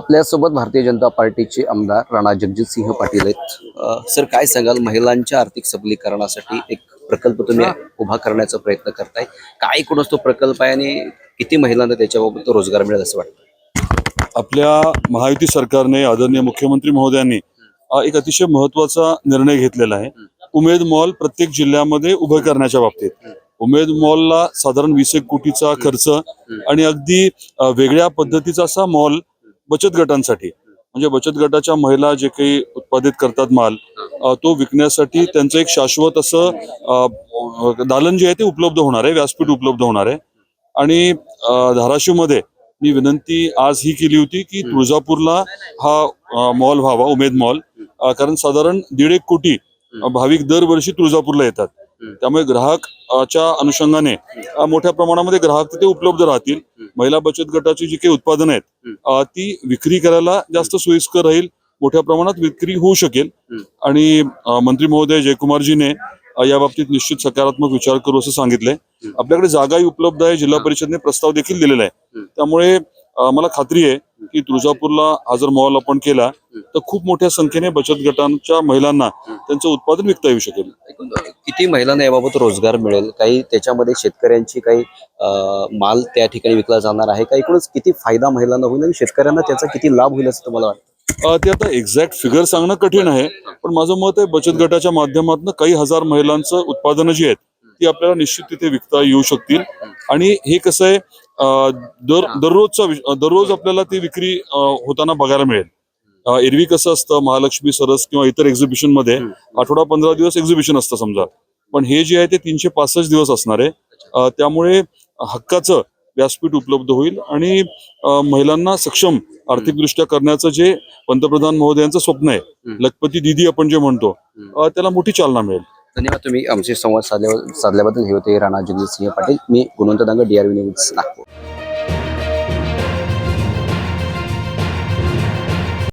आपल्यासोबत भारतीय जनता पार्टीचे आमदार राणा जगजितसिंह पाटील आहेत। सर, काय सांगाल, महिलांच्या आर्थिक सबलीकरणासाठी एक प्रकल्प तुम्ही उभा करण्याचा प्रयत्न करताय, काय कोणच तो प्रकल्प आहे आणि किती महिलांना त्याच्याबाबत रोजगार मिळेल असं वाटतं? आपल्या महायुती सरकारने आदरणीय मुख्यमंत्री महोदयांनी एक अतिशय महत्वाचा निर्णय घेतलेला आहे। उमेद मॉल प्रत्येक जिल्ह्यामध्ये उभं करण्याच्या बाबतीत उमेद मॉलला साधारण 20 कोटीचा खर्च आणि अगदी वेगळ्या पद्धतीचा असा मॉल बचत गटांसाठी, म्हणजे बचत गटाच्या महिला जे काही उत्पादित करतात माल, तो विकण्यासाठी त्यांचं एक शाश्वत असं दालन जे आहे ते उपलब्ध होणार आहे, व्यासपीठ उपलब्ध होणार आहे। आणि धाराशिवमध्ये मी विनंती आज ही केली होती की तुळजापूरला हा मॉल व्हावा, उमेद मॉल, कारण साधारण 1.5 कोटी भाविक दरवर्षी तुळजापूरला येतात, त्यामुळे ग्राहकाच्या अनुषंगाने मोठ्या प्रमाणामध्ये ग्राहक तिथे उपलब्ध राहतील। महिला बचत गटाची जी काही उत्पादनं आहेत ती विक्री करायला जास्त सोयीस्कर राहील, मोठ्या प्रमाणात विक्री होऊ शकेल। आणि मंत्री महोदय जयकुमारजीने या बाबतीत निश्चित सकारात्मक विचार करू असं सांगितलंय। आपल्याकडे जागाही उपलब्ध आहे, जिल्हा परिषदेने प्रस्ताव देखील दिलेला आहे, त्यामुळे मला खात्री आहे की तुळजापूरला हा जर मॉल आपण केला तर खूप मोठ्या संख्येने बचत गटांच्या महिलांना त्यांचं उत्पादन विकता येऊ शकेल। किती महिलांना याबाबत रोजगार मिळेल, काही त्याच्यामध्ये शेतकऱ्यांची काही माल त्या ठिकाणी विकला जाणार आहे का, एकूणच किती फायदा महिलांना होईल आणि शेतकऱ्यांना त्याचा किती लाभ होईल असं तुम्हाला वाटतं? ते आता एक्झॅक्ट फिगर सांगणं कठीण आहे, पण माझं मत आहे बचत गटाच्या माध्यमातून काही हजार महिलांचं उत्पादनं जी आहेत ती आपल्याला निश्चित तिथे विकता येऊ शकतील। आणि हे कसं आहे, दररोज आपल्याला ती विक्री होताना बघायला मिळेल। एरवी कसं असतं, महालक्ष्मी सरस किंवा इतर एक्झिबिशन मध्ये आठवडा 15 दिवस एक्झिबिशन असतं समजा, पण हे जे आहे ते 365 दिवस असणार आहे। त्यामुळे हक्काचं व्यासपीठ उपलब्ध होईल आणि महिलांना सक्षम आर्थिकदृष्ट्या करण्याचं जे पंतप्रधान महोदयांचं स्वप्न आहे, लखपती दीदी आपण जे म्हणतो, त्याला मोठी चालना मिळेल। धन्यवाद, तुम्ही आमचे संवाद साधल्याबद्दल। हे होते राणा जगजितसिंह पाटील। मी गुणवंत दांगे, DRV न्यूज, नागपूर।